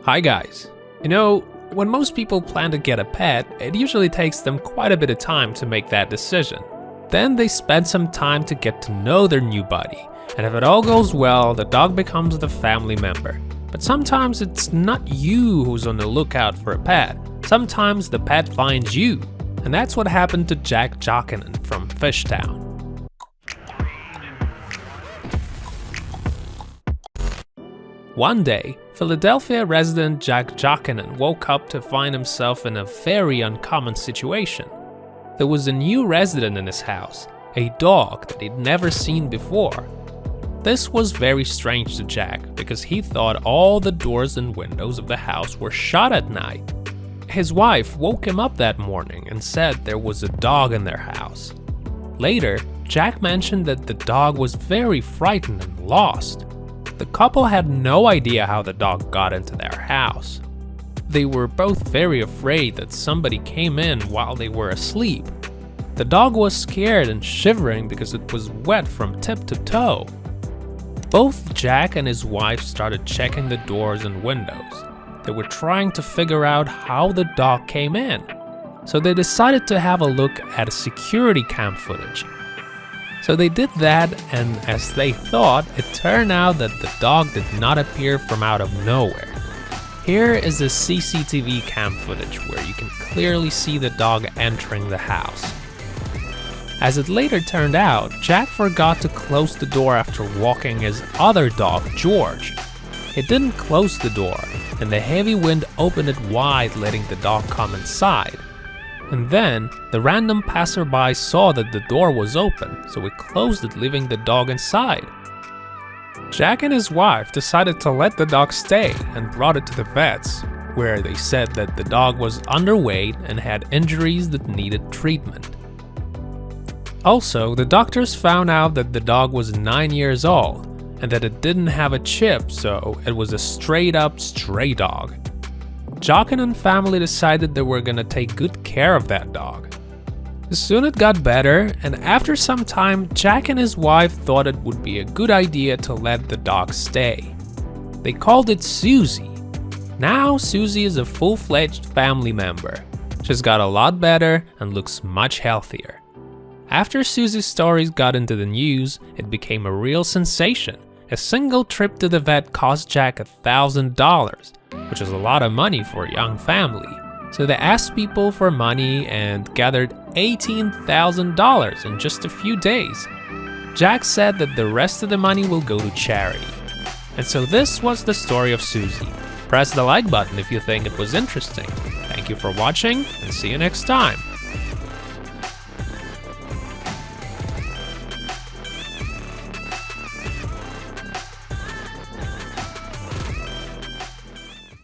Hi guys. You know, when most people plan to get a pet, it usually takes them quite a bit of time to make that decision. Then they spend some time to get to know their new buddy, and if it all goes well, the dog becomes the family member. But sometimes it's not you who's on the lookout for a pet. Sometimes the pet finds you. And that's what happened to Jack Jokinen from Fishtown. One day, Philadelphia resident Jack Jokinen woke up to find himself in a very uncommon situation. There was a new resident in his house, a dog that he'd never seen before. This was very strange to Jack because he thought all the doors and windows of the house were shut at night. His wife woke him up that morning and said there was a dog in their house. Later, Jack mentioned that the dog was very frightened and lost. The couple had no idea how the dog got into their house. They were both very afraid that somebody came in while they were asleep. The dog was scared and shivering because it was wet from tip to toe. Both Jack and his wife started checking the doors and windows. They were trying to figure out how the dog came in. So they decided to have a look at security cam footage. So they did that, and as they thought, it turned out that the dog did not appear from out of nowhere. Here is the CCTV cam footage where you can clearly see the dog entering the house. As it later turned out, Jack forgot to close the door after walking his other dog, George. He didn't close the door, and the heavy wind opened it wide, letting the dog come inside. And then, the random passerby saw that the door was open, so he closed it, leaving the dog inside. Jack and his wife decided to let the dog stay and brought it to the vets, where they said that the dog was underweight and had injuries that needed treatment. Also, the doctors found out that the dog was 9 years old and that it didn't have a chip, so it was a straight-up stray dog. Jokinen family decided they were gonna take good care of that dog. Soon it got better, and after some time, Jack and his wife thought it would be a good idea to let the dog stay. They called it Susie. Now Susie is a full-fledged family member. She's got a lot better and looks much healthier. After Susie's stories got into the news, it became a real sensation. A single trip to the vet cost Jack $1,000, which is a lot of money for a young family. So they asked people for money and gathered $18,000 in just a few days. Jack said that the rest of the money will go to charity. And so this was the story of Susie. Press the like button if you think it was interesting. Thank you for watching, and see you next time.